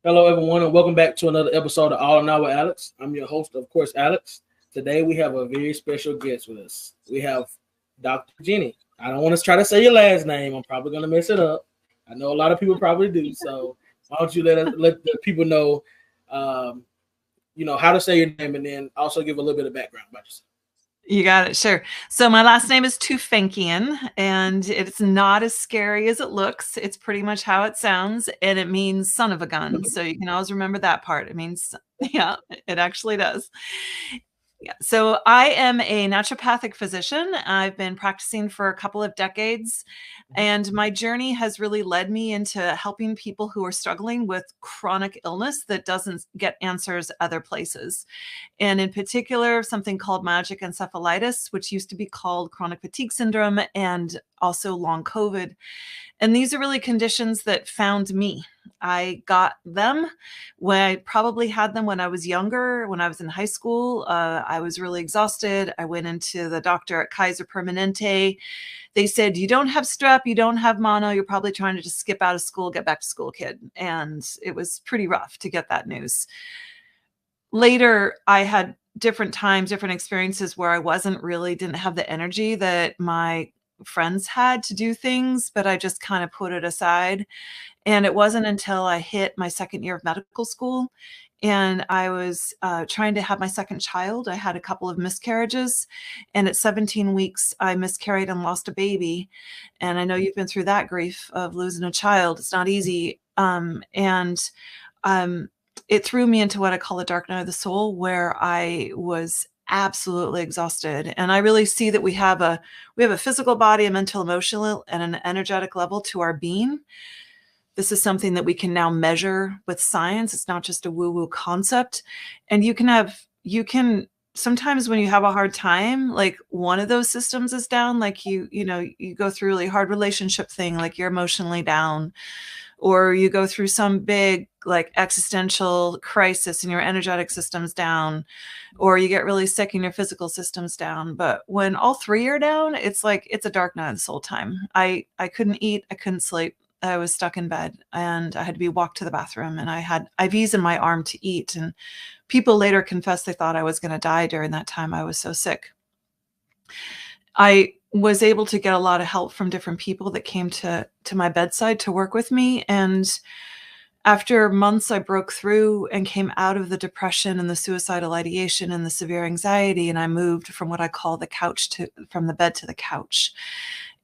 Hello, everyone, and welcome back to another episode of All Now with Alex. I'm your host, of course, Alex. Today, we have a very special guest with us. We have Dr. Jenny. I don't want to try to say your last name. I'm probably going to mess it up. I know a lot of people probably do. So why don't you let the people know, how to say your name, and then also give a little bit of background about yourself. You got it. Sure. So my last name is Tufenkian, and it's not as scary as it looks. It's pretty much how it sounds, and it means son of a gun. So you can always remember that part. It means, yeah, it actually does. Yeah. So I am a naturopathic physician. I've been practicing for a couple of decades, and my journey has really led me into helping people who are struggling with chronic illness that doesn't get answers other places. And in particular, something called myalgic encephalitis, which used to be called chronic fatigue syndrome, and also long COVID. And these are really conditions that found me. I got them when I probably had them when I was younger, when I was in high school. I was really exhausted. I went into the doctor at Kaiser Permanente. They said, you don't have strep, you don't have mono, you're probably trying to just skip out of school, get back to school, kid. And it was pretty rough to get that news. Later, I had different times, different experiences where I didn't have the energy that my friends had to do things, but I just kind of put it aside. And it wasn't until I hit my second year of medical school and I was trying to have my second child. I had a couple of miscarriages, and at 17 weeks, I miscarried and lost a baby. And I know you've been through that grief of losing a child. It's not easy. It threw me into what I call a dark night of the soul, where I was absolutely exhausted. And I really see that we have a physical body, a mental, emotional, and an energetic level to our being. This is something that we can now measure with science. It's not just a woo-woo concept. And you can sometimes when you have a hard time, like one of those systems is down, like you go through a really hard relationship thing, like you're emotionally down, or you go through some big like existential crisis and your energetic system's down, or you get really sick and your physical system's down. But when all three are down, it's like it's a dark night of the soul time. I couldn't eat, I couldn't sleep. I was stuck in bed and I had to be walked to the bathroom, and I had IVs in my arm to eat. And people later confessed they thought I was going to die during that time. I was so sick. I was able to get a lot of help from different people that came to my bedside to work with me. And after months, I broke through and came out of the depression and the suicidal ideation and the severe anxiety. And I moved from what I call from the bed to the couch.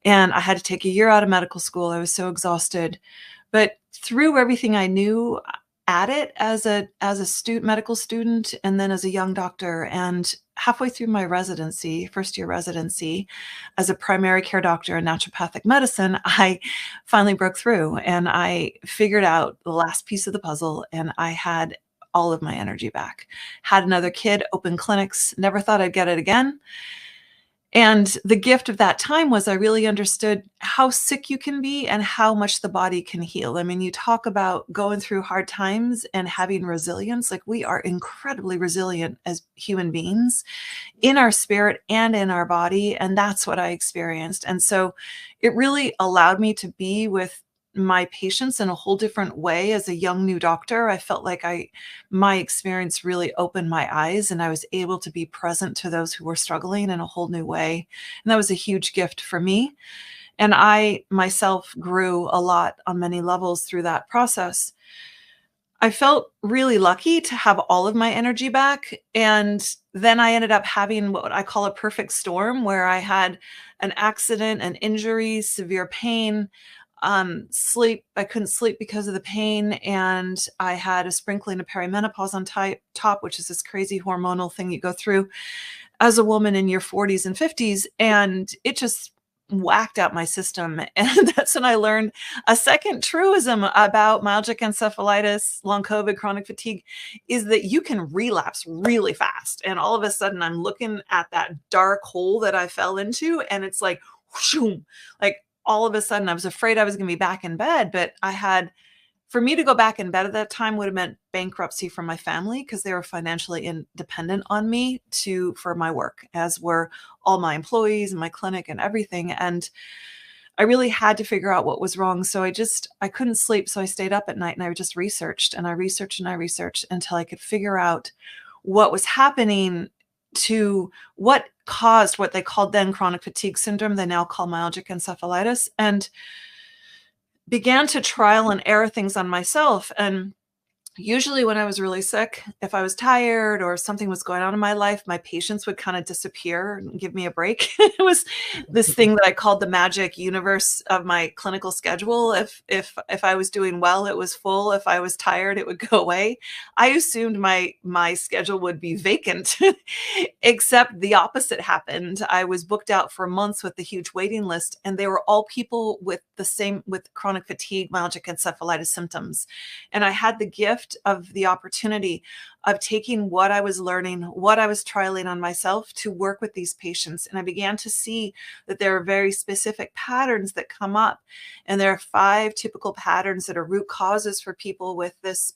And I had to take a year out of medical school. I was so exhausted, but through everything I knew at it as a medical student, and then as a young doctor, and halfway through my residency, first year residency as a primary care doctor in naturopathic medicine, I finally broke through and I figured out the last piece of the puzzle, and I had all of my energy back. Had another kid, open clinics, never thought I'd get it again. And the gift of that time was I really understood how sick you can be and how much the body can heal. I mean, you talk about going through hard times and having resilience. Like, we are incredibly resilient as human beings in our spirit and in our body. And that's what I experienced. And so it really allowed me to be with my patients in a whole different way. As a young new doctor, I felt like my experience really opened my eyes, and I was able to be present to those who were struggling in a whole new way. And that was a huge gift for me. And I myself grew a lot on many levels through that process. I felt really lucky to have all of my energy back. And then I ended up having what I call a perfect storm, where I had an accident, an injury, severe pain, sleep. I couldn't sleep because of the pain. And I had a sprinkling of perimenopause on top, which is this crazy hormonal thing you go through as a woman in your 40s and 50s. And it just whacked out my system. And that's when I learned a second truism about myalgic encephalitis, long COVID, chronic fatigue, is that you can relapse really fast. And all of a sudden I'm looking at that dark hole that I fell into, and it's like, whoosh, like, all of a sudden I was afraid I was going to be back in bed, but for me to go back in bed at that time would have meant bankruptcy from my family, because they were financially independent on me for my work, as were all my employees and my clinic and everything. And I really had to figure out what was wrong. So I couldn't sleep. So I stayed up at night and I just researched and I researched and I researched until I could figure out what was happening to what caused what they called then chronic fatigue syndrome. They now call myalgic encephalitis, and began to trial and error things on myself. And usually when I was really sick, if I was tired or something was going on in my life, my patients would kind of disappear and give me a break. It was this thing that I called the magic universe of my clinical schedule. If I was doing well, it was full. If I was tired, it would go away. I assumed my schedule would be vacant, except the opposite happened. I was booked out for months with a huge waiting list, and they were all people with chronic fatigue, myalgic encephalitis symptoms. And I had the gift of the opportunity of taking what I was learning, what I was trialing on myself to work with these patients. And I began to see that there are very specific patterns that come up. And there are 5 typical patterns that are root causes for people with this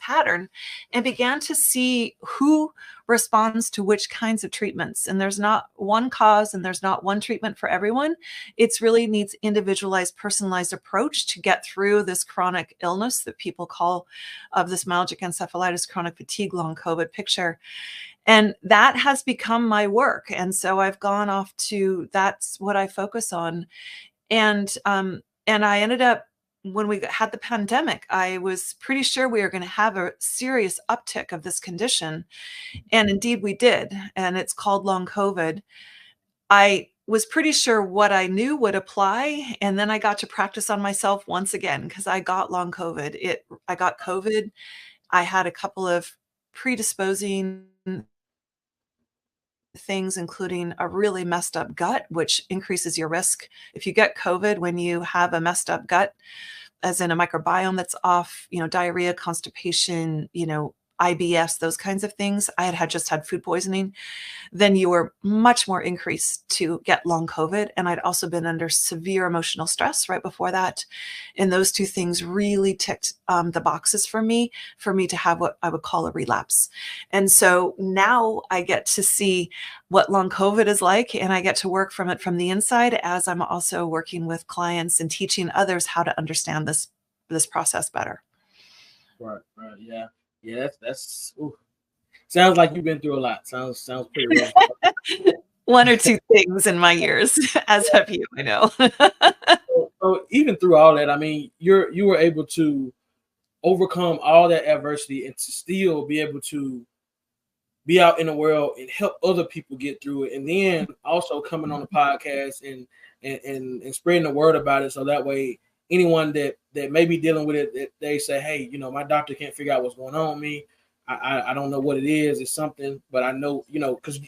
pattern, and began to see who responds to which kinds of treatments. And there's not one cause and there's not one treatment for everyone. It's really needs individualized, personalized approach to get through this chronic illness that people call of this myalgic encephalitis, chronic fatigue, long COVID picture. And that has become my work. And so I've gone off to, that's what I focus on. And I ended up, when we had the pandemic, I was pretty sure we were going to have a serious uptick of this condition. And indeed we did. And it's called long COVID. I was pretty sure what I knew would apply. And then I got to practice on myself once again, because I got long COVID. I got COVID. I had a couple of predisposing things, including a really messed up gut, which increases your risk. If you get COVID when you have a messed up gut, as in a microbiome that's off, diarrhea, constipation, IBS, those kinds of things. I had just had food poisoning. Then you were much more increased to get long COVID. And I'd also been under severe emotional stress right before that. And those 2 things really ticked the boxes for me to have what I would call a relapse. And so now I get to see what long COVID is like, and I get to work from it from the inside, as I'm also working with clients and teaching others how to understand this process better. Right. Yeah. Yeah, that's sounds like you've been through a lot. Sounds pretty rough. 1 or 2 things in my years, as have you, I know. So even through all that, I mean, you were able to overcome all that adversity and to still be able to be out in the world and help other people get through it. And then also coming on the podcast and spreading the word about it, so that way anyone that may be dealing with it, that they say, hey, my doctor can't figure out what's going on with me. I don't know what it is. It's something, but I know, because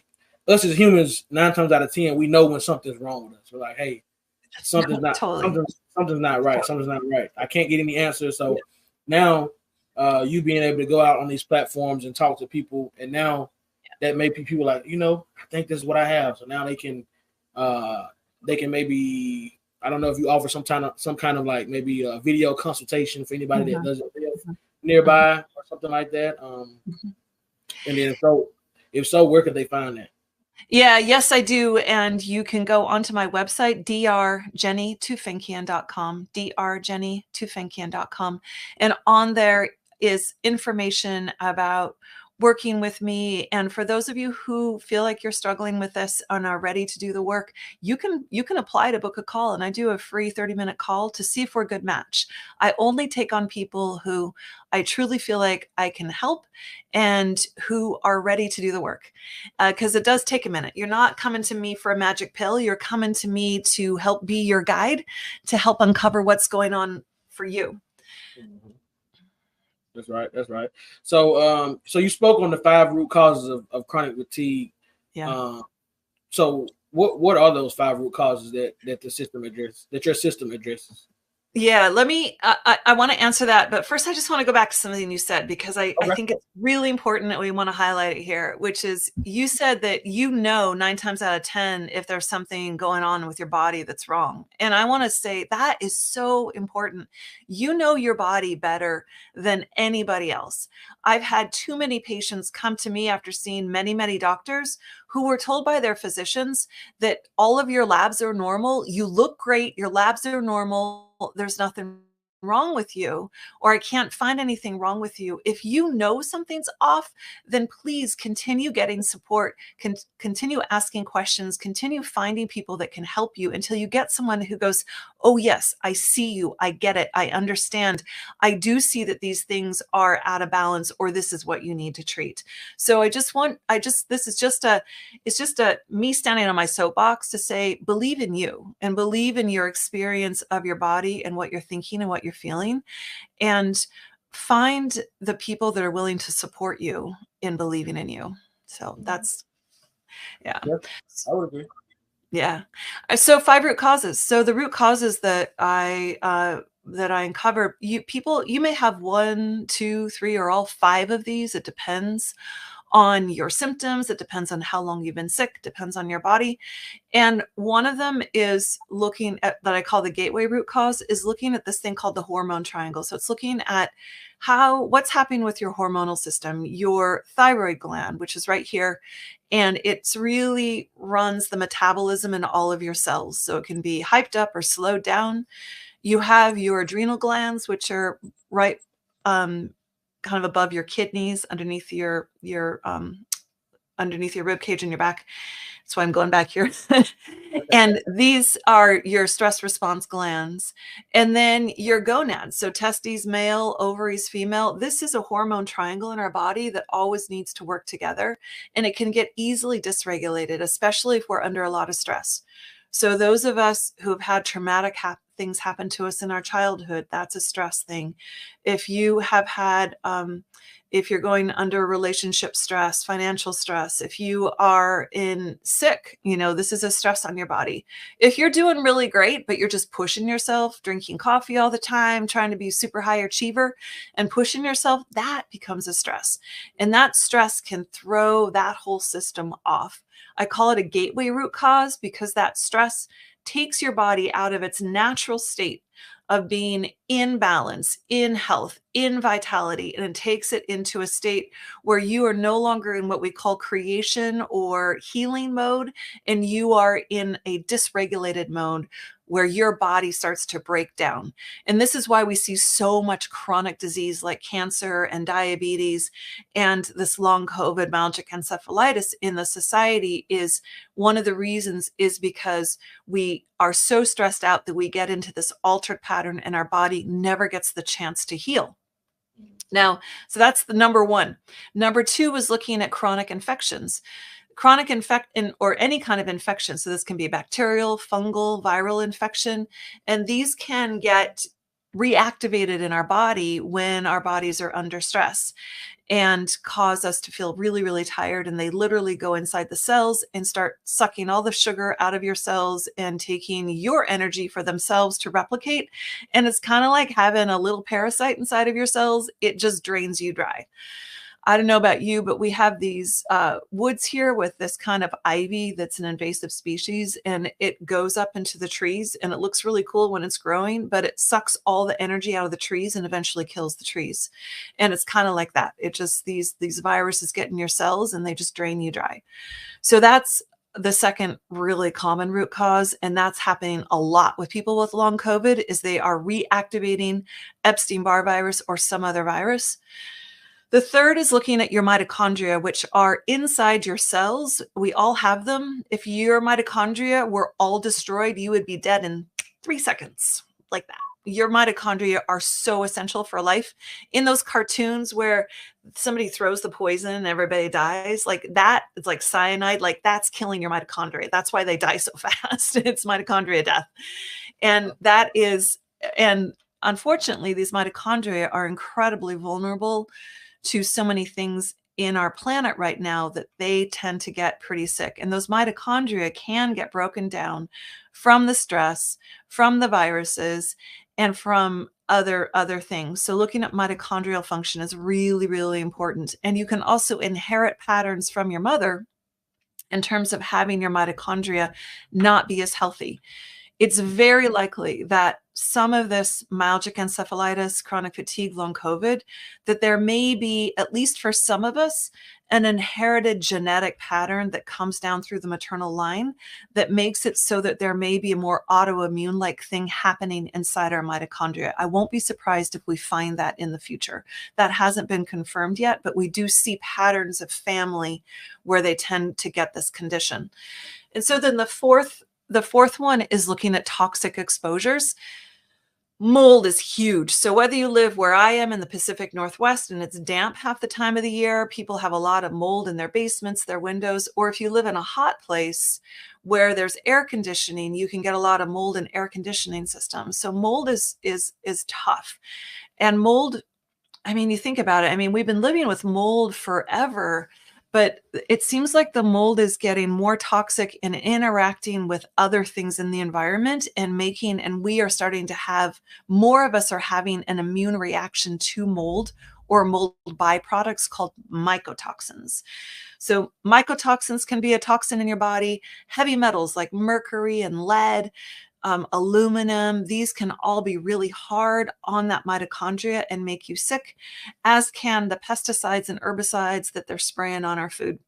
us as humans, 9 times out of 10, we know when something's wrong with us. We're like, hey, something's not right. Something's not right. I can't get any answers. So now you being able to go out on these platforms and talk to people, and now that may be people like, I think this is what I have. So now they can maybe, I don't know if you offer some kind of like maybe a video consultation for anybody that doesn't live nearby or something like that. And then if so, where could they find that? Yeah, yes, I do. And you can go onto my website, drjennycfsme.com, drjennycfsme.com. And on there is information about working with me. And for those of you who feel like you're struggling with this and are ready to do the work, you can apply to book a call. And I do a free 30-minute call to see if we're a good match. I only take on people who I truly feel like I can help and who are ready to do the work. Because it does take a minute. You're not coming to me for a magic pill. You're coming to me to help be your guide, to help uncover what's going on for you. Mm-hmm. That's right. So you spoke on the 5 root causes of chronic fatigue. Yeah. So what are those 5 root causes that the system addresses, that your system addresses? Yeah, let me, I want to answer that, but first I just want to go back to something you said, because I Okay. think it's really important that we want to highlight it here, which is you said that 9 times out of 10 if there's something going on with your body that's wrong. And I want to say that is so important. You know your body better than anybody else. I've had too many patients come to me after seeing many, many doctors who were told by their physicians that all of your labs are normal, you look great, your labs are normal, there's nothing wrong with you, or I can't find anything wrong with you. If you know something's off, then please continue getting support, continue asking questions, continue finding people that can help you until you get someone who goes, oh yes, I see you, I get it, I understand. I do see that these things are out of balance, or this is what you need to treat. So this is just it's just me standing on my soapbox to say, believe in you and believe in your experience of your body and what you're thinking and what you're feeling, and find the people that are willing to support you in believing in you. So that's, yeah. Yeah, I would agree. Yeah. So 5 root causes. So the root causes that I uncover, you may have 1, 2, 3, or all 5 of these. It depends on your symptoms. It depends on how long you've been sick, depends on your body. And one of them is looking at, that I call the gateway root cause, is looking at this thing called the hormone triangle. So it's looking at what's happening with your hormonal system, your thyroid gland, which is right here. And it's really runs the metabolism in all of your cells. So it can be hyped up or slowed down. You have your adrenal glands, which are right, kind of above your kidneys, underneath your rib cage in your back. That's why I'm going back here. And these are your stress response glands. And then your gonads. So testes, male, ovaries, female. This is a hormone triangle in our body that always needs to work together. And it can get easily dysregulated, especially if we're under a lot of stress. So those of us who have had traumatic things happen to us in our childhood, that's a stress thing. If you have had, if you're going under relationship stress, financial stress, if you are sick, this is a stress on your body. If you're doing really great, but you're just pushing yourself, drinking coffee all the time, trying to be super high achiever and pushing yourself, that becomes a stress. And that stress can throw that whole system off. I call it a gateway root cause because that stress takes your body out of its natural state of being in balance, in health, in vitality, and it takes it into a state where you are no longer in what we call creation or healing mode, and you are in a dysregulated mode where your body starts to break down. And this is why we see so much chronic disease like cancer and diabetes and this long COVID myalgic encephalitis in the society. Is one of the reasons is because we are so stressed out that we get into this altered pattern and our body never gets the chance to heal. Now, so that's the number one. Number two is looking at chronic infections. Chronic or any kind of infection. So this can be bacterial, fungal, viral infection, and these can get reactivated in our body when our bodies are under stress and cause us to feel really, really tired. And they literally go inside the cells and start sucking all the sugar out of your cells and taking your energy for themselves to replicate. And it's kind of like having a little parasite inside of your cells. It just drains you dry. I don't know about you, but we have these woods here with this kind of ivy that's an invasive species, and it goes up into the trees and it looks really cool when it's growing, but it sucks all the energy out of the trees and eventually kills the trees. And it's kind of like that. It just, these viruses get in your cells and they just drain you dry. So that's the second really common root cause. And that's happening a lot with people with long COVID, is they are reactivating Epstein-Barr virus or some other virus. The third is looking at your mitochondria, which are inside your cells. We all have them. If your mitochondria were all destroyed, you would be dead in 3 seconds, like that. Your mitochondria are so essential for life. In those cartoons where somebody throws the poison and everybody dies, like that, it's like cyanide, like that's killing your mitochondria. That's why they die so fast. It's mitochondria death. And unfortunately, these mitochondria are incredibly vulnerable to so many things in our planet right now that they tend to get pretty sick. And those mitochondria can get broken down from the stress, from the viruses, and from other things. So looking at mitochondrial function is really, really important. And you can also inherit patterns from your mother in terms of having your mitochondria not be as healthy. It's very likely that some of this myalgic encephalitis, chronic fatigue, long COVID, that there may be, at least for some of us, an inherited genetic pattern that comes down through the maternal line that makes it so that there may be a more autoimmune-like thing happening inside our mitochondria. I won't be surprised if we find that in the future. That hasn't been confirmed yet, but we do see patterns of family where they tend to get this condition. And so then the fourth one is looking at toxic exposures. Mold is huge. So whether you live where I am in the Pacific Northwest and it's damp half the time of the year, people have a lot of mold in their basements, their windows, or if you live in a hot place where there's air conditioning, you can get a lot of mold in air conditioning systems. So mold is tough. And mold, I mean, you think about it, I mean, we've been living with mold forever, but it seems like the mold is getting more toxic and interacting with other things in the environment and we are starting to have, more of us are having an immune reaction to mold or mold byproducts called mycotoxins. So mycotoxins can be a toxin in your body. Heavy metals like mercury and lead, aluminum, these can all be really hard on that mitochondria and make you sick, as can the pesticides and herbicides that they're spraying on our food.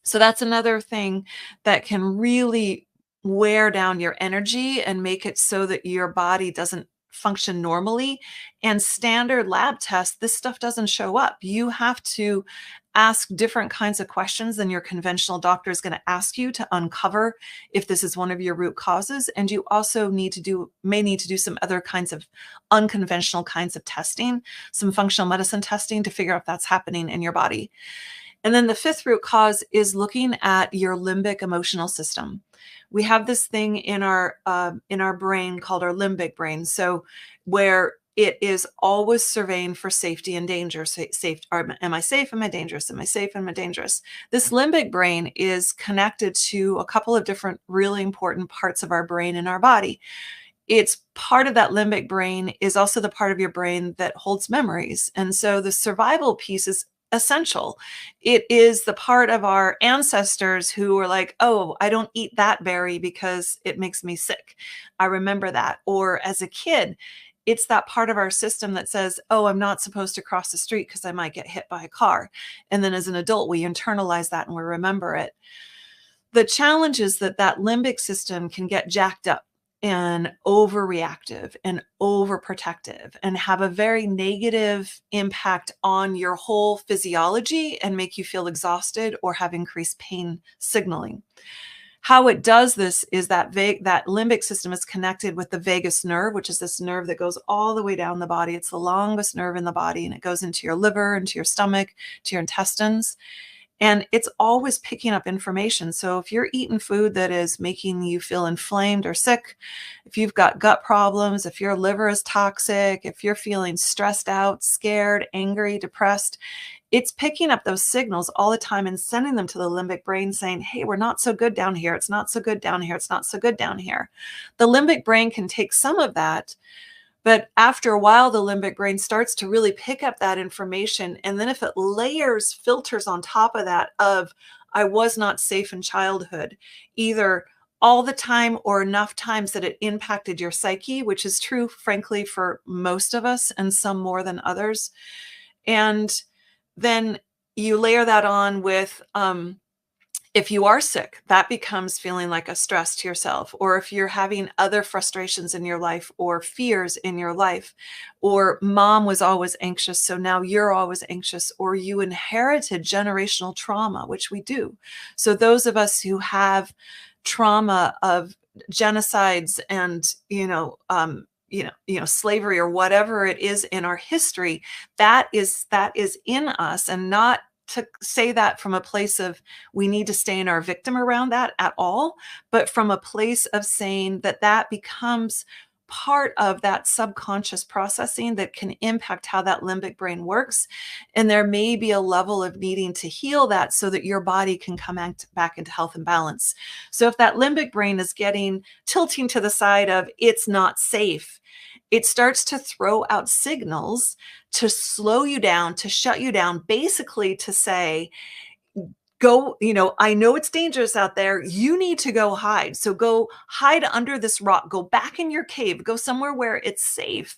So that's another thing that can really wear down your energy and make it so that your body doesn't function normally. And standard lab tests, this stuff doesn't show up. You have to ask different kinds of questions than your conventional doctor is going to ask you to uncover if this is one of your root causes. And you also may need to do some other kinds of unconventional kinds of testing, some functional medicine testing to figure out if that's happening in your body. And then the fifth root cause is looking at your limbic emotional system. We have this thing in our brain called our limbic brain. So where it is always surveying for safety and danger. Am I safe? Am I dangerous? Am I safe? Am I dangerous? This limbic brain is connected to a couple of different really important parts of our brain and our body. It's part of that limbic brain is also the part of your brain that holds memories. And so the survival piece is essential. It is the part of our ancestors who were like, oh, I don't eat that berry because it makes me sick. I remember that. Or as a kid, it's that part of our system that says, oh, I'm not supposed to cross the street because I might get hit by a car. And then as an adult, we internalize that and we remember it. The challenge is that limbic system can get jacked up and overreactive and overprotective and have a very negative impact on your whole physiology and make you feel exhausted or have increased pain signaling. How it does this is that limbic system is connected with the vagus nerve, which is this nerve that goes all the way down the body. It's the longest nerve in the body, and it goes into your liver, into your stomach, to your intestines. And it's always picking up information. So if you're eating food that is making you feel inflamed or sick, if you've got gut problems, if your liver is toxic, if you're feeling stressed out, scared, angry, depressed, it's picking up those signals all the time and sending them to the limbic brain saying, hey, we're not so good down here. It's not so good down here. It's not so good down here. The limbic brain can take some of that, but after a while, the limbic brain starts to really pick up that information. And then if it layers filters on top of that of, I was not safe in childhood, either all the time or enough times that it impacted your psyche, which is true, frankly, for most of us and some more than others. And then you layer that on with, if you are sick, that becomes feeling like a stress to yourself. Or if you're having other frustrations in your life or fears in your life, or mom was always anxious, so now you're always anxious, or you inherited generational trauma, which we do. So those of us who have trauma of genocides and, slavery or whatever it is in our history, that is in us, and not to say that from a place of we need to stay in our victim around that at all, but from a place of saying that becomes part of that subconscious processing that can impact how that limbic brain works. And there may be a level of needing to heal that so that your body can come back into health and balance. So if that limbic brain is tilting to the side of it's not safe, it starts to throw out signals to slow you down, to shut you down, basically to say, go, I know it's dangerous out there. You need to go hide. So go hide under this rock, go back in your cave, go somewhere where it's safe.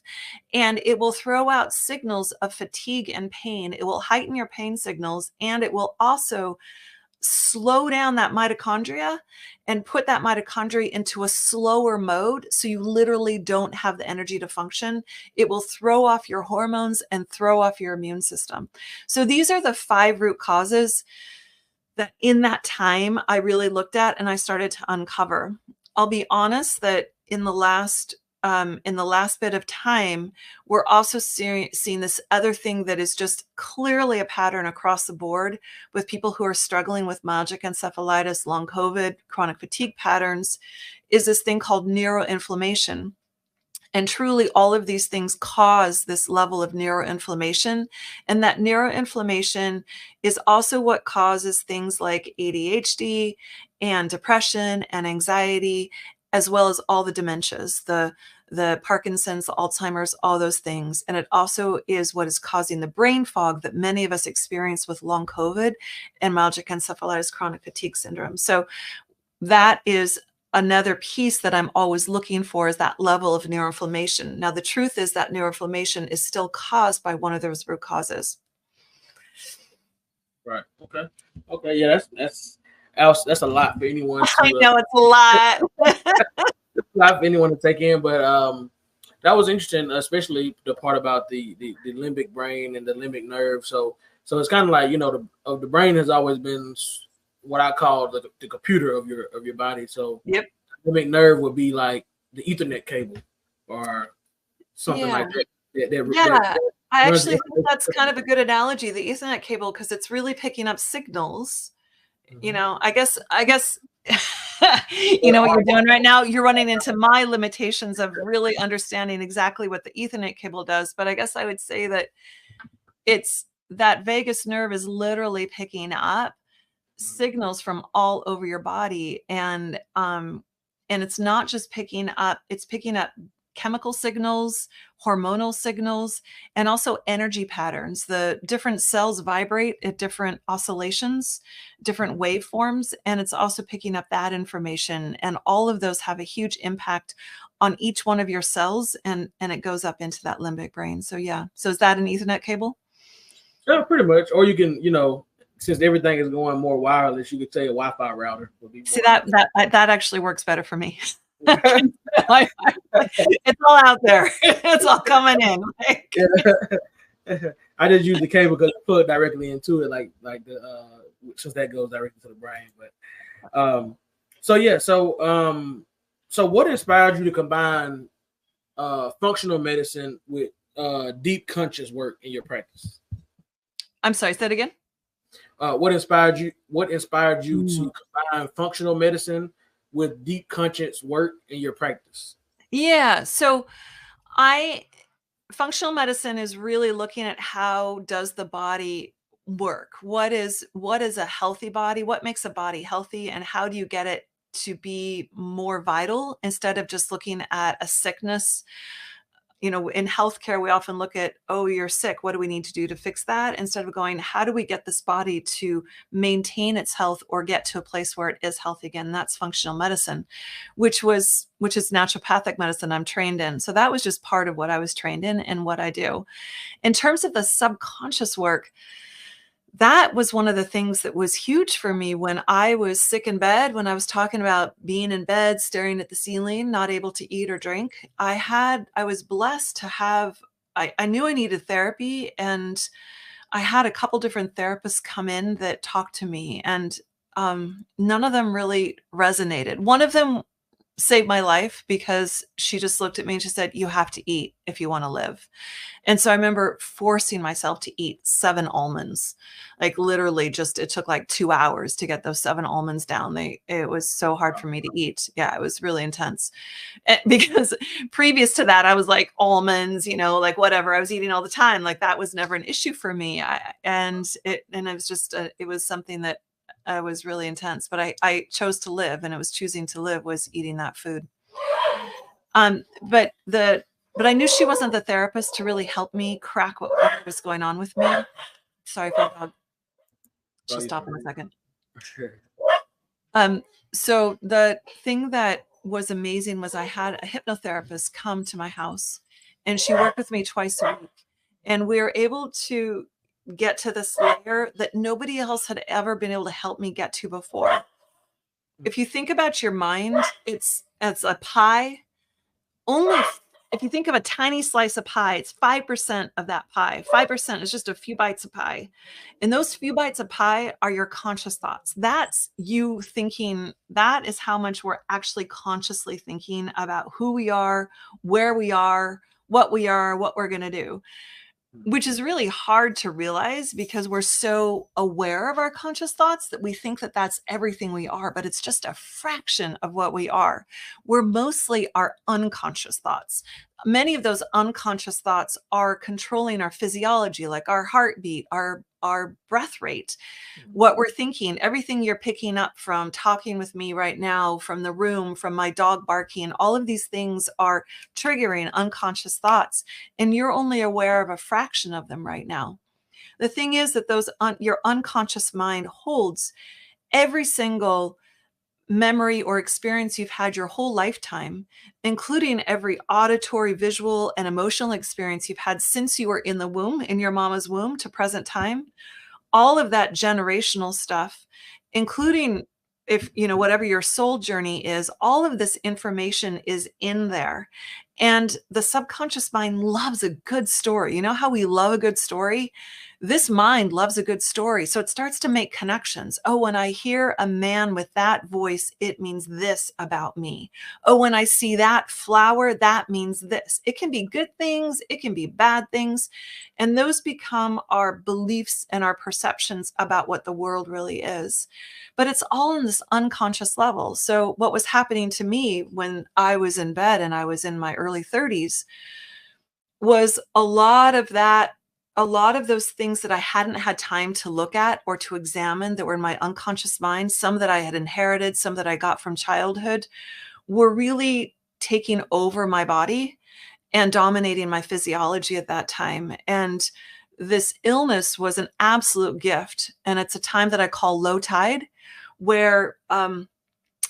And it will throw out signals of fatigue and pain. It will heighten your pain signals, and it will also slow down that mitochondria and put that mitochondria into a slower mode. So you literally don't have the energy to function. It will throw off your hormones and throw off your immune system. So these are the 5 root causes that in that time I really looked at and I started to uncover. I'll be honest that in the last bit of time, we're also seeing this other thing that is just clearly a pattern across the board with people who are struggling with myalgic encephalitis, long COVID, chronic fatigue patterns, is this thing called neuroinflammation. And truly, all of these things cause this level of neuroinflammation. And that neuroinflammation is also what causes things like ADHD and depression and anxiety, as well as all the dementias, the Parkinson's, the Alzheimer's, all those things. And it also is what is causing the brain fog that many of us experience with long COVID and myalgic encephalitis, chronic fatigue syndrome. So that is another piece that I'm always looking for, is that level of neuroinflammation. Now, the truth is that neuroinflammation is still caused by one of those root causes. Right. Okay. Okay. Yeah, that's a lot for anyone. I know it's a lot. It's a lot for anyone to take in, but that was interesting, especially the part about the limbic brain and the limbic nerve. So it's kind of like, the brain has always been what I call the computer of your body. So yep, limbic nerve would be like the Ethernet cable or something like that. I actually think that's kind of a good analogy, the Ethernet cable, because it's really picking up signals. Mm-hmm. I guess you know what you're doing right now. You're running into my limitations of really understanding exactly what the Ethernet cable does. But I guess I would say that it's that vagus nerve is literally picking up signals from all over your body, and it's not just picking up, it's picking up chemical signals, hormonal signals, and also energy patterns. The different cells vibrate at different oscillations, different waveforms, and it's also picking up that information, and all of those have a huge impact on each one of your cells, and it goes up into that limbic brain. So yeah, so is that an Ethernet cable? Yeah, pretty much. Or you can, since everything is going more wireless, you could say a Wi-Fi router would be. See, that actually works better for me. It's all out there. It's all coming in. I just use the cable because I plug directly into it, like the since that goes directly to the brain. But so what inspired you to combine functional medicine with deep conscious work in your practice? I'm sorry, say that again. What inspired you to combine functional medicine with deep conscious work in your practice? Yeah. So functional medicine is really looking at how does the body work? What is a healthy body? What makes a body healthy? And how do you get it to be more vital instead of just looking at a sickness? In healthcare, we often look at, oh, you're sick. What do we need to do to fix that? Instead of going, how do we get this body to maintain its health or get to a place where it is healthy again? And that's functional medicine, which is naturopathic medicine I'm trained in. So that was just part of what I was trained in and what I do. In terms of the subconscious work, that was one of the things that was huge for me when I was sick in bed, when I was talking about being in bed, staring at the ceiling, not able to eat or drink. I was blessed to have, I knew I needed therapy, and I had a couple different therapists come in that talked to me, and none of them really resonated. One of them saved my life because she just looked at me and she said, you have to eat if you want to live. And so I remember forcing myself to eat 7 almonds, like literally it took like 2 hours to get those 7 almonds down. It was so hard for me to eat. Yeah, it was really intense. Because previous to that, I was like almonds, like whatever I was eating all the time. Like that was never an issue for me. It was just, it was something that was really intense, but I chose to live, and it was choosing to live was eating that food. But But I knew she wasn't the therapist to really help me crack what was going on with me. Sorry for the dog. She'll stop in a second. So the thing that was amazing was I had a hypnotherapist come to my house, and she worked with me twice a week. And we were able to get to this layer that nobody else had ever been able to help me get to before. If you think about your mind, it's as a pie. Only if you think of a tiny slice of pie, it's 5% of that pie. 5% is just a few bites of pie. And those few bites of pie are your conscious thoughts. That's you thinking. That is how much we're actually consciously thinking about who we are, where we are, what we're going to do, which is really hard to realize because we're so aware of our conscious thoughts that we think that that's everything we are, but it's just a fraction of what we are. We're mostly our unconscious thoughts. Many of those unconscious thoughts are controlling our physiology, like our heartbeat, our breath rate, what we're thinking, everything you're picking up from talking with me right now, from the room, from my dog barking, all of these things are triggering unconscious thoughts, and you're only aware of a fraction of them right now. The thing is that your unconscious mind holds every single memory or experience you've had your whole lifetime, including every auditory, visual, and emotional experience you've had since you were in the womb, in your mama's womb to present time. All of that generational stuff, including if, whatever your soul journey is, all of this information is in there. And the subconscious mind loves a good story. You know how we love a good story? This mind loves a good story. So it starts to make connections. Oh, when I hear a man with that voice, it means this about me. Oh, when I see that flower, that means this. It can be good things. It can be bad things. And those become our beliefs and our perceptions about what the world really is. But it's all in this unconscious level. So what was happening to me when I was in bed and I was in my early 30s was a lot of those things that I hadn't had time to look at or to examine that were in my unconscious mind, some that I had inherited, some that I got from childhood, were really taking over my body and dominating my physiology at that time. And this illness was an absolute gift. And it's a time that I call low tide, where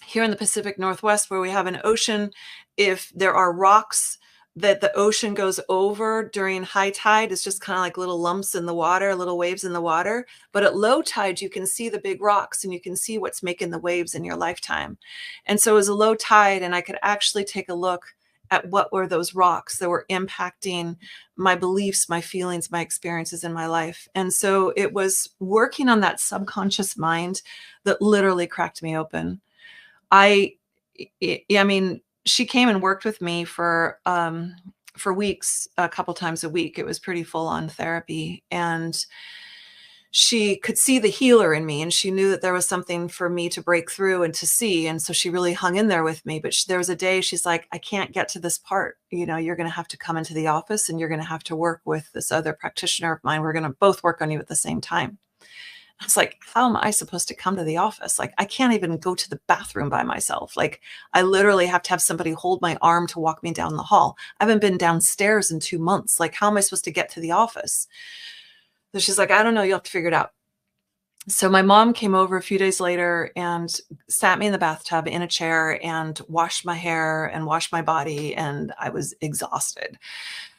here in the Pacific Northwest, where we have an ocean, if there are rocks that the ocean goes over during high tide, it's just kind of like little lumps in the water, little waves in the water. But at low tide, you can see the big rocks and you can see what's making the waves in your lifetime. And so it was a low tide, and I could actually take a look at what were those rocks that were impacting my beliefs, my feelings, my experiences in my life. And so it was working on that subconscious mind that literally cracked me open. I mean, she came and worked with me for weeks, a couple times a week. It was pretty full on therapy, and she could see the healer in me, and she knew that there was something for me to break through and to see. And so she really hung in there with me. But there was a day she's like, I can't get to this part. You're going to have to come into the office and you're going to have to work with this other practitioner of mine. We're going to both work on you at the same time. I was like, how am I supposed to come to the office? Like, I can't even go to the bathroom by myself. Like, I literally have to have somebody hold my arm to walk me down the hall. I haven't been downstairs in 2 months. Like, how am I supposed to get to the office? So she's like, I don't know. You'll have to figure it out. So my mom came over a few days later and sat me in the bathtub in a chair and washed my hair and washed my body. And I was exhausted.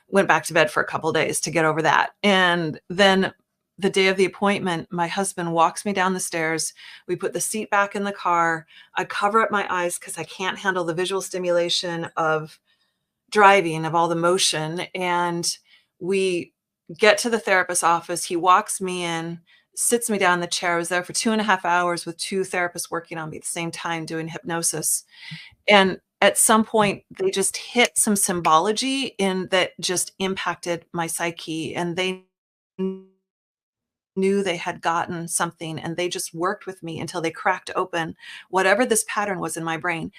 Went back to bed for a couple of days to get over that. And then the day of the appointment, my husband walks me down the stairs. We put the seat back in the car. I cover up my eyes because I can't handle the visual stimulation of driving, of all the motion. And we get to the therapist's office. He walks me in, sits me down in the chair. I was there for 2.5 hours with 2 therapists working on me at the same time doing hypnosis. And at some point, they just hit some symbology in that just impacted my psyche. And they knew they had gotten something, and they just worked with me until they cracked open whatever this pattern was in my brain.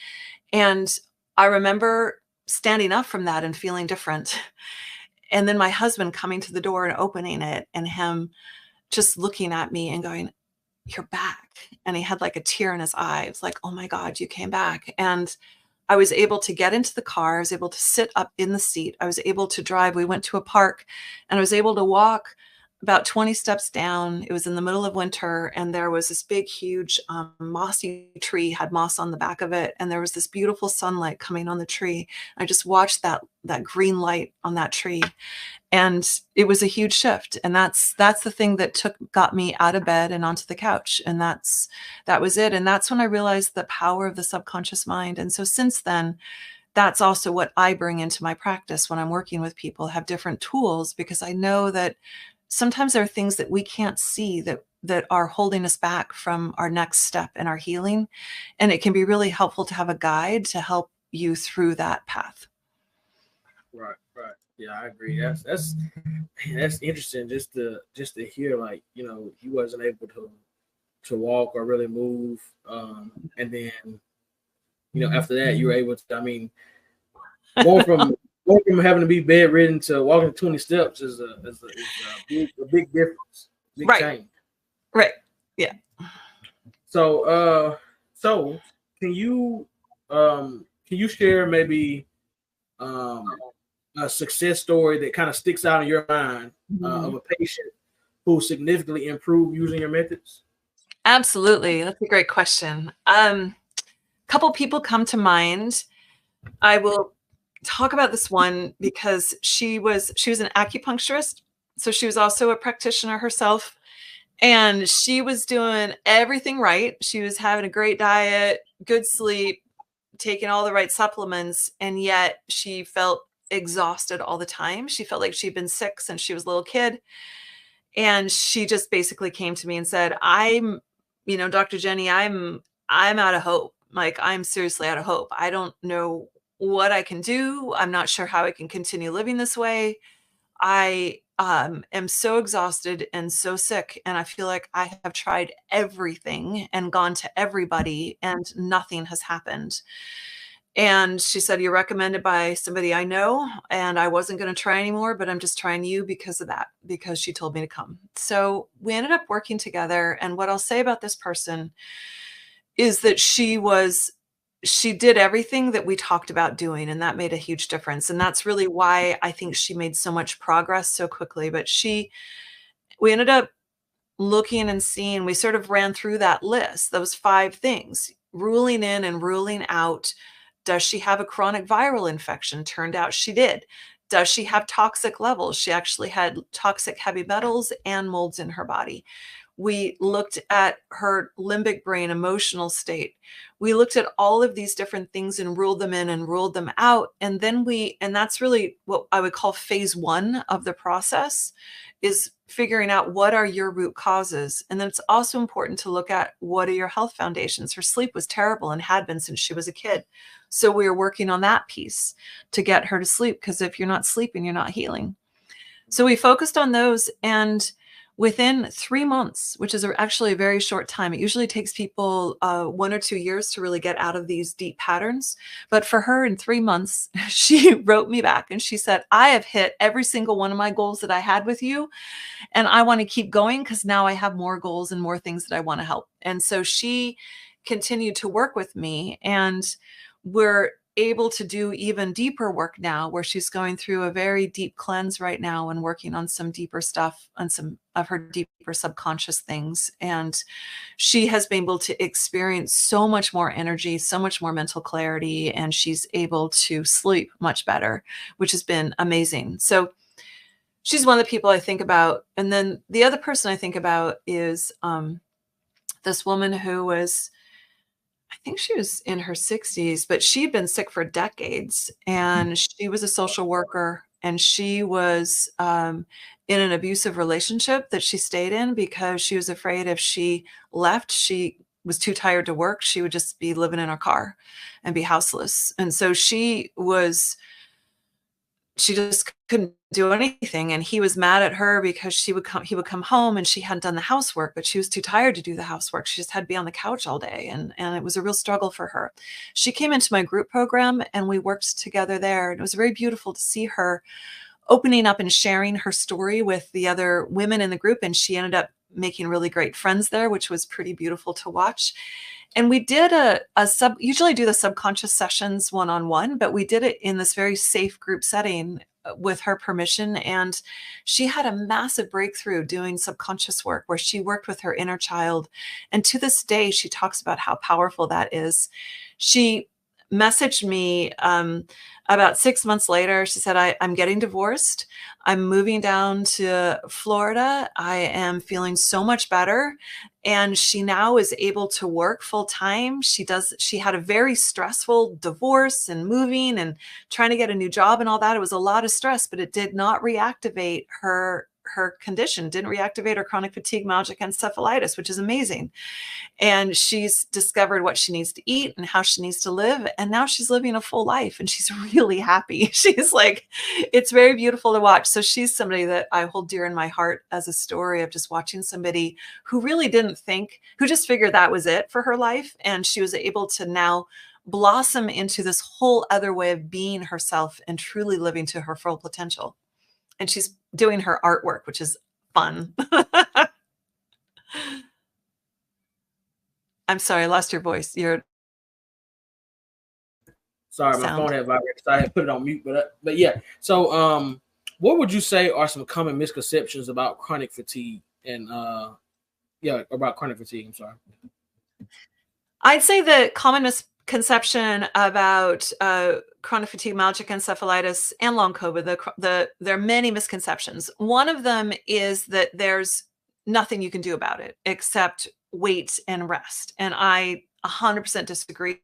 And I remember standing up from that and feeling different. And then my husband coming to the door and opening it, and him just looking at me and going, you're back. And he had like a tear in his eye. It's like, oh my God, you came back. And I was able to get into the car. I was able to sit up in the seat. I was able to drive. We went to a park and I was able to walk about 20 steps down. It was in the middle of winter, and there was this big, huge mossy tree, had moss on the back of it. And there was this beautiful sunlight coming on the tree. I just watched that green light on that tree. And it was a huge shift. And that's the thing that got me out of bed and onto the couch. And that was it. And that's when I realized the power of the subconscious mind. And so since then, that's also what I bring into my practice when I'm working with people, have different tools, because I know that sometimes there are things that we can't see that are holding us back from our next step in our healing. And it can be really helpful to have a guide to help you through that path. Right. Yeah, I agree. That's interesting just to hear, like, you wasn't able to walk or really move. And then, after that you were able to, I mean, going from having to be bedridden to walking 20 steps is a big difference. Big change. Right. Yeah. So can you share maybe a success story that kind of sticks out in your mind of a patient who significantly improved using your methods? Absolutely. That's a great question. Couple people come to mind. I will talk about this one because she was an acupuncturist. So she was also a practitioner herself, and she was doing everything right. She was having a great diet, good sleep, taking all the right supplements, and yet she felt exhausted all the time. She felt like she'd been sick since she was a little kid. And she just basically came to me and said, Dr. Jenny, I'm out of hope. Like, I'm seriously out of hope. I don't know what I can do. I'm not sure how I can continue living this way. I am so exhausted and so sick. And I feel like I have tried everything and gone to everybody and nothing has happened. And she said, "You're recommended by somebody I know, and I wasn't going to try anymore, but I'm just trying you because of that, because she told me to come." So we ended up working together. And what I'll say about this person is that she did everything that we talked about doing, and that made a huge difference. And that's really why I think she made so much progress so quickly. But we ended up looking and seeing, we sort of ran through that list, those 5 things, ruling in and ruling out. Does she have a chronic viral infection? Turned out she did. Does she have toxic levels? She actually had toxic heavy metals and molds in her body. We looked at her limbic brain emotional state. We looked at all of these different things and ruled them in and ruled them out. And then and that's really what I would call phase 1 of the process, is figuring out what are your root causes. And then it's also important to look at what are your health foundations. Her sleep was terrible and had been since she was a kid. So we were working on that piece to get her to sleep, because if you're not sleeping, you're not healing. So we focused on those, and within 3 months, which is actually a very short time, it usually takes people 1 or 2 years to really get out of these deep patterns. But for her, in 3 months, she wrote me back and she said, "I have hit every single one of my goals that I had with you. And I want to keep going because now I have more goals and more things that I want to help." And so she continued to work with me, and we're able to do even deeper work now, where she's going through a very deep cleanse right now and working on some deeper stuff, on some of her deeper subconscious things. And she has been able to experience so much more energy, so much more mental clarity, and she's able to sleep much better, which has been amazing. So she's one of the people I think about. And then the other person I think about is this woman who was, I think she was in her 60s, but she'd been sick for decades, and she was a social worker, and she was in an abusive relationship that she stayed in because she was afraid if she left, she was too tired to work, she would just be living in her car and be houseless. And so she just couldn't do anything. And he was mad at her because he would come home and she hadn't done the housework, but she was too tired to do the housework. She just had to be on the couch all day. And it was a real struggle for her. She came into my group program and we worked together there. And it was very beautiful to see her opening up and sharing her story with the other women in the group. And she ended up making really great friends there, which was pretty beautiful to watch. And we did usually do the subconscious sessions one-on-one, but we did it in this very safe group setting with her permission. And she had a massive breakthrough doing subconscious work where she worked with her inner child. And to this day, she talks about how powerful that is. She messaged me about 6 months later. She said, I'm getting divorced. I'm moving down to Florida. I am feeling so much better. And she now is able to work full time. She had a very stressful divorce and moving and trying to get a new job and all that. It was a lot of stress, but it did not reactivate her condition, didn't reactivate her chronic fatigue, myalgic encephalitis, which is amazing. And she's discovered what she needs to eat and how she needs to live. And now she's living a full life and she's really happy. She's like, it's very beautiful to watch. So she's somebody that I hold dear in my heart as a story of just watching somebody who really didn't think, who just figured that was it for her life. And she was able to now blossom into this whole other way of being herself and truly living to her full potential. And she's doing her artwork, which is fun. I'm sorry, I lost your voice. Sorry, my phone had vibrated, so I had put it on mute. But yeah. So, what would you say are some common misconceptions about chronic fatigue and about chronic fatigue? I'm sorry. I'd say the common misconception about chronic fatigue, myalgic encephalitis, and long COVID, there are many misconceptions. One of them is that there's nothing you can do about it except wait and rest. And I 100% disagree.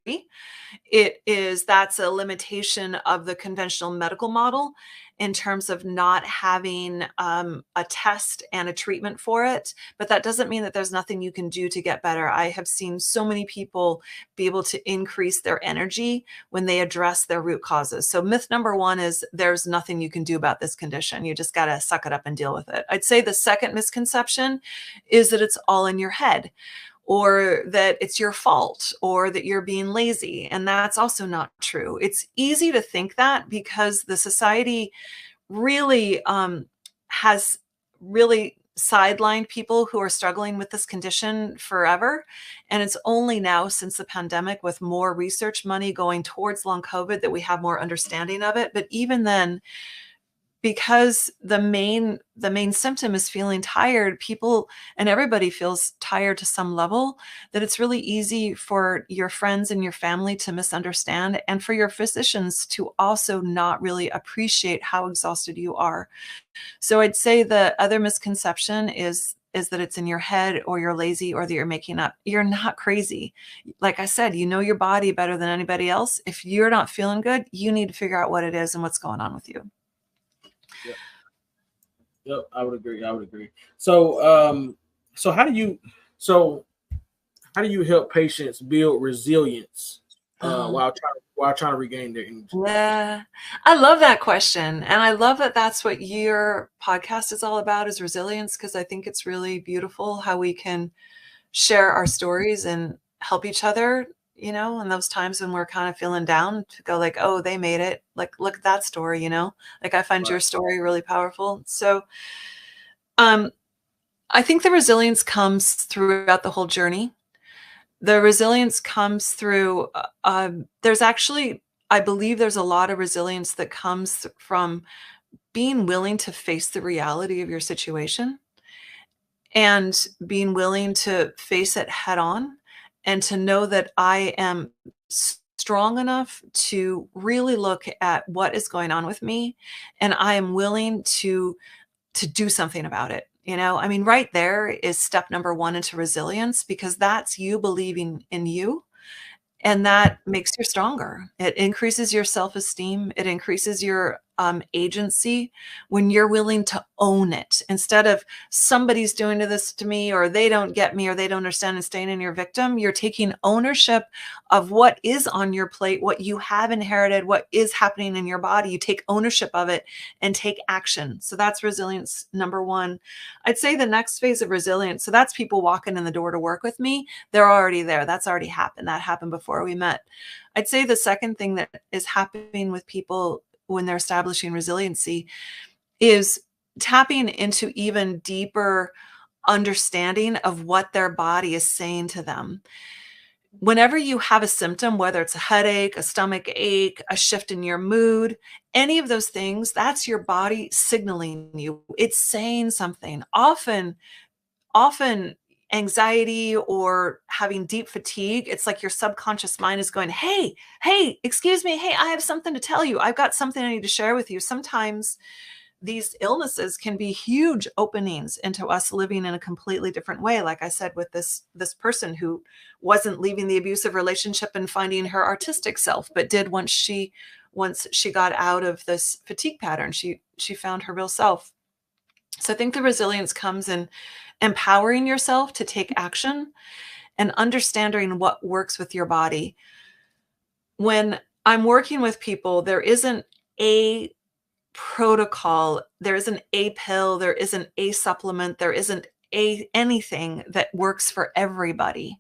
That's a limitation of the conventional medical model in terms of not having a test and a treatment for it. But that doesn't mean that there's nothing you can do to get better. I have seen so many people be able to increase their energy when they address their root causes. So myth number one is there's nothing you can do about this condition. You just got to suck it up and deal with it. I'd say the second misconception is that it's all in your head, or that it's your fault, or that you're being lazy. And that's also not true. It's easy to think that because the society really has really sidelined people who are struggling with this condition forever. And it's only now since the pandemic, with more research money going towards long COVID, that we have more understanding of it. But even then, because the main symptom is feeling tired, people and everybody feels tired to some level, that it's really easy for your friends and your family to misunderstand, and for your physicians to also not really appreciate how exhausted you are. So I'd say the other misconception is that it's in your head, or you're lazy, or that you're making up. You're not crazy. Like I said, you know your body better than anybody else. If you're not feeling good, you need to figure out what it is and what's going on with you. Yep, I would agree. So, how do you help patients build resilience while trying to regain their energy? Yeah, I love that question, and I love that that's what your podcast is all about, is resilience, because I think it's really beautiful how we can share our stories and help each other. In those times when we're kind of feeling down, to go like, oh, they made it. Like, look at that story, like I find your story really powerful. So I think the resilience comes throughout the whole journey. The resilience comes through, I believe there's a lot of resilience that comes from being willing to face the reality of your situation and being willing to face it head on, and to know that I am strong enough to really look at what is going on with me, and I am willing to do something about it. Right there is step number one into resilience, because that's you believing in you. And that makes you stronger. It increases your self-esteem. It increases your agency when you're willing to own it, instead of somebody's doing this to me, or they don't get me, or they don't understand, and staying in your victim. You're taking ownership of what is on your plate, what you have inherited, what is happening in your body. You take ownership of it and take action. So that's resilience number one. I'd say the next phase of resilience, so that's people walking in the door to work with me. They're already there. That's already happened. That happened before we met. I'd say the second thing that is happening with people when they're establishing resiliency is tapping into even deeper understanding of what their body is saying to them. Whenever you have a symptom, whether it's a headache, a stomach ache, a shift in your mood, any of those things, that's your body signaling you. It's saying something. Often anxiety or having deep fatigue, it's like your subconscious mind is going, hey, excuse me. Hey, I have something to tell you. I've got something I need to share with you. Sometimes these illnesses can be huge openings into us living in a completely different way. Like I said, with this person who wasn't leaving the abusive relationship and finding her artistic self, but did once she got out of this fatigue pattern, she found her real self. So I think the resilience comes in empowering yourself to take action and understanding what works with your body. When I'm working with people, there isn't a protocol, there isn't a pill, there isn't a supplement, there isn't anything that works for everybody.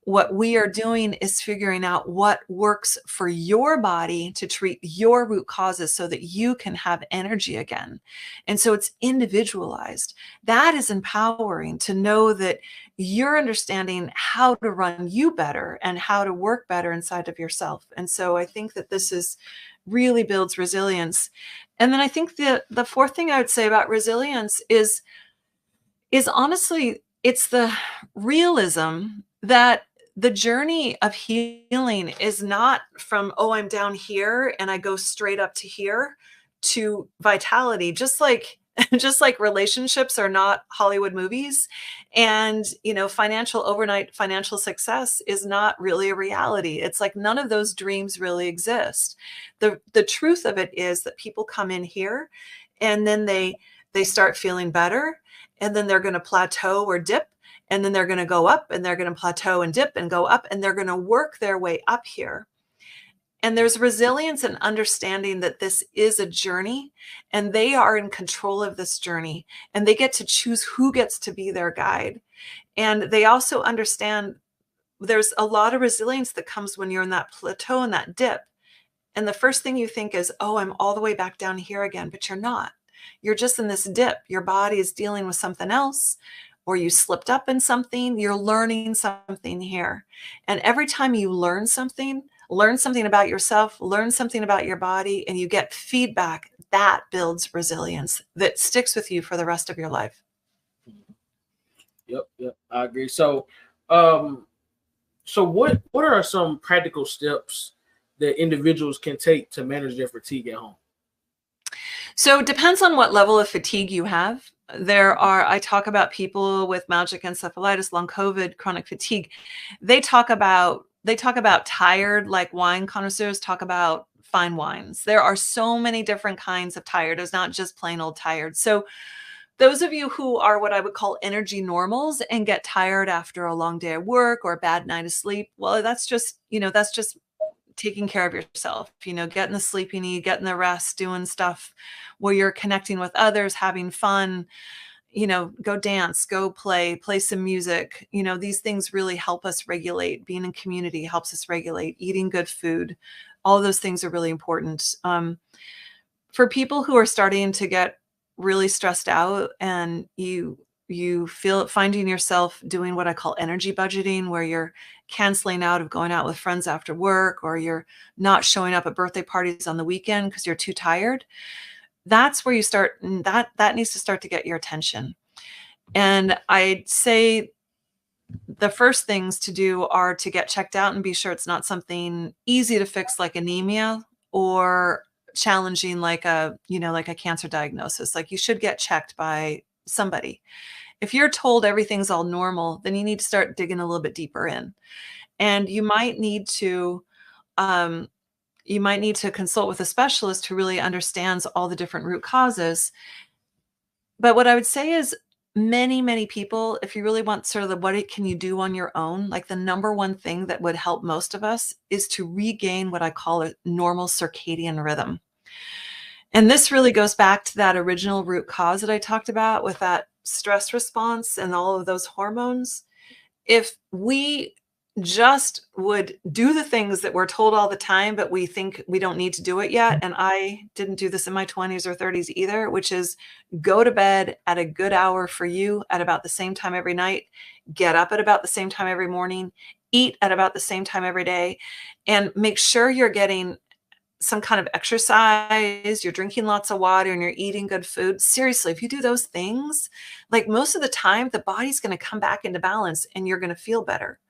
What we are doing is figuring out what works for your body to treat your root causes so that you can have energy again. And so it's individualized. That is empowering to know that you're understanding how to run you better and how to work better inside of yourself. And so I think that this is really builds resilience. And then I think the fourth thing I would say about resilience is honestly, it's the realism that the journey of healing is not from, oh, I'm down here and I go straight up to here to vitality. Just like relationships are not Hollywood movies, and overnight financial success is not really a reality. It's like none of those dreams really exist. The truth of it is that people come in here and then they start feeling better, and then they're going to plateau or dip, and then they're going to go up, and they're going to plateau and dip and go up, and they're going to work their way up here. And there's resilience and understanding that this is a journey, and they are in control of this journey, and they get to choose who gets to be their guide. And they also understand there's a lot of resilience that comes when you're in that plateau and that dip. And the first thing you think is, oh, I'm all the way back down here again, but you're not. You're just in this dip. Your body is dealing with something else, or you slipped up in something. You're learning something here. And every time you learn something about yourself, learn something about your body, and you get feedback, that builds resilience that sticks with you for the rest of your life. Yep, I agree. So, what are some practical steps that individuals can take to manage their fatigue at home? So it depends on what level of fatigue you have. I talk about people with myalgic encephalitis, long COVID, chronic fatigue. They talk about tired, like wine connoisseurs talk about fine wines. There are so many different kinds of tired. It's not just plain old tired. So those of you who are what I would call energy normals and get tired after a long day of work or a bad night of sleep, well, that's just taking care of yourself, getting the sleep you need, getting the rest, doing stuff where you're connecting with others, having fun, go dance, go play some music. These things really help us regulate. Being in community helps us regulate. Eating good food, all of those things are really important. For people who are starting to get really stressed out and you finding yourself doing what I call energy budgeting, where you're canceling out of going out with friends after work, or you're not showing up at birthday parties on the weekend because you're too tired, that's where you start. That needs to start to get your attention. And I'd say the first things to do are to get checked out and be sure it's not something easy to fix like anemia, or challenging like a cancer diagnosis. Like, you should get checked by somebody. If you're told everything's all normal, then you need to start digging a little bit deeper in. And you might need to consult with a specialist who really understands all the different root causes. But what I would say is, many people, if you really want sort of what can you do on your own, like the number one thing that would help most of us is to regain what I call a normal circadian rhythm. And this really goes back to that original root cause that I talked about with that stress response and all of those hormones. If we just would do the things that we're told all the time, but we think we don't need to do it yet. And I didn't do this in my 20s or 30s either, which is go to bed at a good hour for you at about the same time every night, get up at about the same time every morning, eat at about the same time every day, and make sure you're getting some kind of exercise, you're drinking lots of water, and you're eating good food. Seriously, if you do those things, like most of the time, the body's going to come back into balance and you're going to feel better.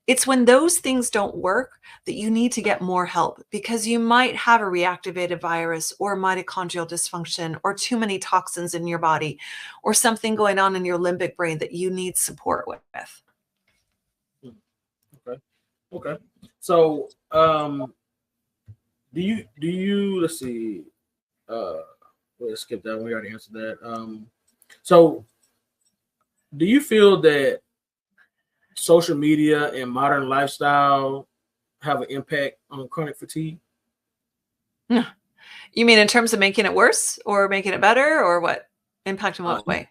It's when those things don't work that you need to get more help, because you might have a reactivated virus or mitochondrial dysfunction or too many toxins in your body or something going on in your limbic brain that you need support with. Okay. Okay. So, do you let's see, let's skip that one. We already answered that. So do you feel that social media and modern lifestyle have an impact on chronic fatigue? You mean in terms of making it worse or making it better, or what? Impact in what way?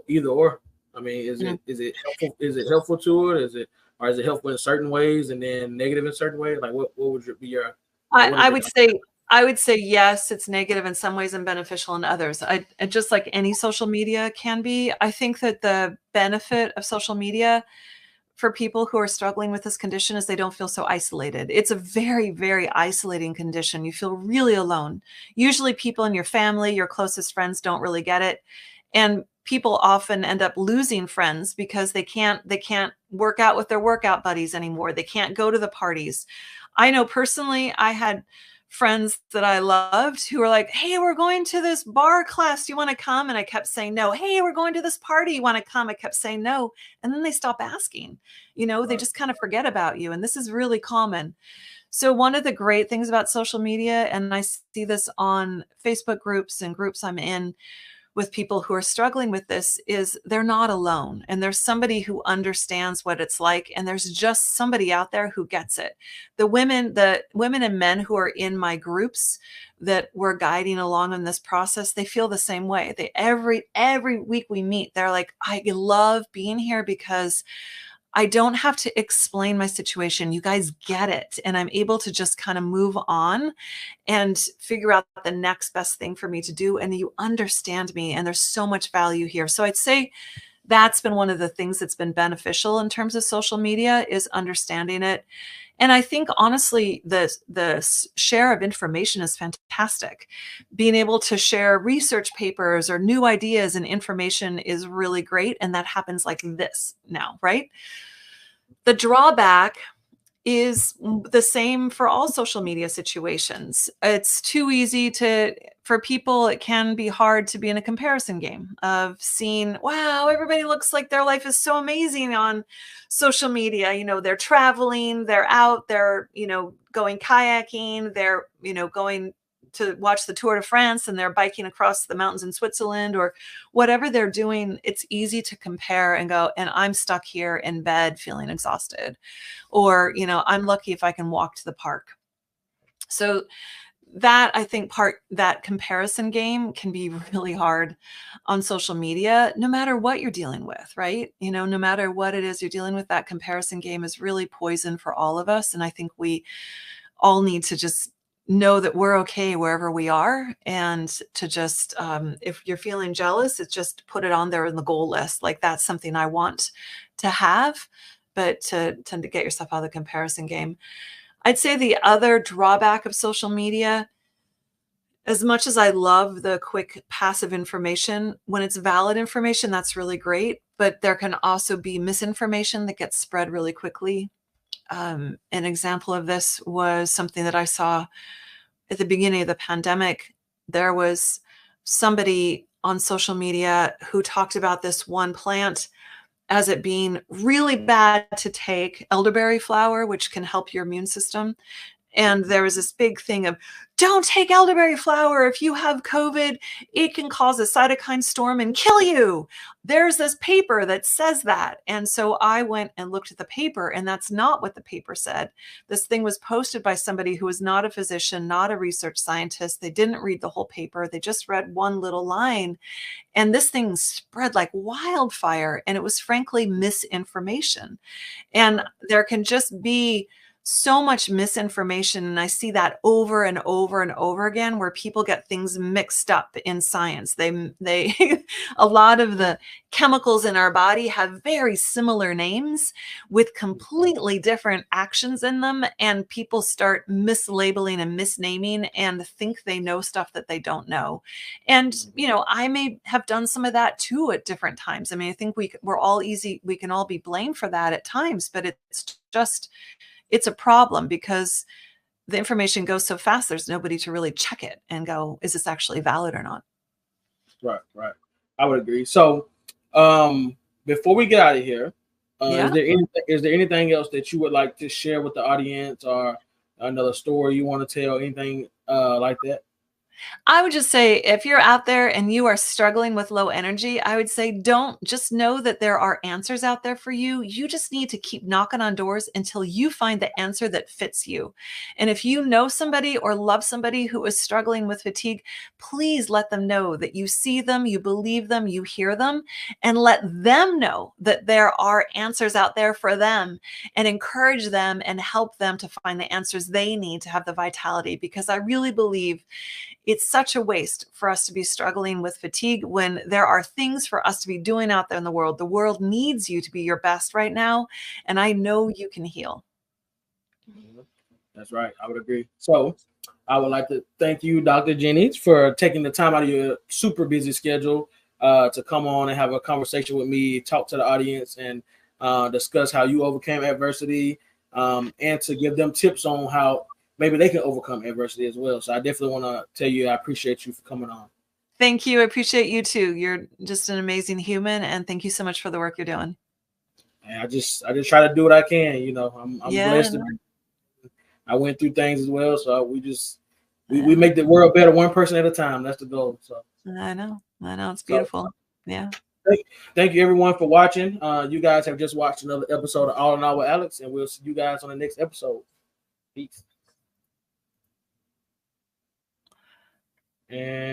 Either or. I mean, is it helpful? Is it helpful to it? Is it helpful in certain ways and then negative in certain ways? Like what would be your? I would say yes, it's negative in some ways and beneficial in others. I just like any social media can be. I think that the benefit of social media for people who are struggling with this condition is they don't feel so isolated. It's a very, very isolating condition. You feel really alone. Usually people in your family, your closest friends don't really get it. And people often end up losing friends because they can't work out with their workout buddies anymore. They can't go to the parties. I know personally, I had friends that I loved who were like, hey, we're going to this bar class. Do you want to come? And I kept saying no. Hey, we're going to this party. You want to come? I kept saying no. And then they stop asking, they just kind of forget about you. And this is really common. So one of the great things about social media, and I see this on Facebook groups and groups I'm in with people who are struggling with this, is they're not alone. And there's somebody who understands what it's like. And there's just somebody out there who gets it. The women and men who are in my groups that we're guiding along in this process, they feel the same way. They every week we meet, they're like, I love being here because I don't have to explain my situation. You guys get it. And I'm able to just kind of move on and figure out the next best thing for me to do. And you understand me. And there's so much value here. So I'd say that's been one of the things that's been beneficial in terms of social media, is understanding it. And I think, honestly, the share of information is fantastic. Being able to share research papers or new ideas and information is really great. And that happens like this now, right? The drawback is the same for all social media situations. It's too easy for people, it can be hard to be in a comparison game of seeing, wow, everybody looks like their life is so amazing on social media. They're traveling, they're out, they're, going kayaking, they're, going to watch the Tour de France, and they're biking across the mountains in Switzerland, or whatever they're doing. It's easy to compare and go, and I'm stuck here in bed feeling exhausted, or, I'm lucky if I can walk to the park. So that, I think, that comparison game can be really hard on social media, no matter what you're dealing with, right? No matter what it is you're dealing with, that comparison game is really poison for all of us. And I think we all need to just know that we're okay wherever we are, and to just, if you're feeling jealous, it's just put it on there in the goal list. Like, that's something I want to have, but to get yourself out of the comparison game. I'd say the other drawback of social media, as much as I love the quick passive information, when it's valid information, that's really great. But there can also be misinformation that gets spread really quickly. An example of this was something that I saw at the beginning of the pandemic. There was somebody on social media who talked about this one plant as it being really bad to take, elderberry flower, which can help your immune system. And there was this big thing of, don't take elderberry flower. If you have COVID, it can cause a cytokine storm and kill you. There's this paper that says that. And so I went and looked at the paper, and that's not what the paper said. This thing was posted by somebody who was not a physician, not a research scientist. They didn't read the whole paper. They just read one little line. And this thing spread like wildfire. And it was frankly misinformation. And there can just be so much misinformation. And I see that over and over and over again, where people get things mixed up in science. They a lot of the chemicals in our body have very similar names with completely different actions in them. And people start mislabeling and misnaming and think they know stuff that they don't know. And, you know, I may have done some of that too at different times. I mean, I think we can all be blamed for that at times, but it's a problem because the information goes so fast. There's nobody to really check it and go, is this actually valid or not? Right. I would agree. So before we get out of here, is there anything else that you would like to share with the audience, or another story you want to tell, anything like that? I would just say, if you're out there and you are struggling with low energy, I would say, don't just know that there are answers out there for you. You just need to keep knocking on doors until you find the answer that fits you. And if you know somebody or love somebody who is struggling with fatigue, please let them know that you see them, you believe them, you hear them, and let them know that there are answers out there for them, and encourage them and help them to find the answers they need to have the vitality. Because I really believe it's such a waste for us to be struggling with fatigue when there are things for us to be doing out there in the world. The world needs you to be your best right now, and I know you can heal. That's right. I would agree. So I would like to thank you, Dr. Jenny, for taking the time out of your super busy schedule to come on and have a conversation with me, talk to the audience, and discuss how you overcame adversity, and to give them tips on how maybe they can overcome adversity as well. So I definitely want to tell you, I appreciate you for coming on. Thank you. I appreciate you too. You're just an amazing human, and thank you so much for the work you're doing. And I just try to do what I can. You know, I'm blessed. I went through things as well. So we make the world better one person at a time. That's the goal. So I know. It's beautiful. Yeah. Thank you everyone for watching. You guys have just watched another episode of All in All with Alex, and we'll see you guys on the next episode. Peace. And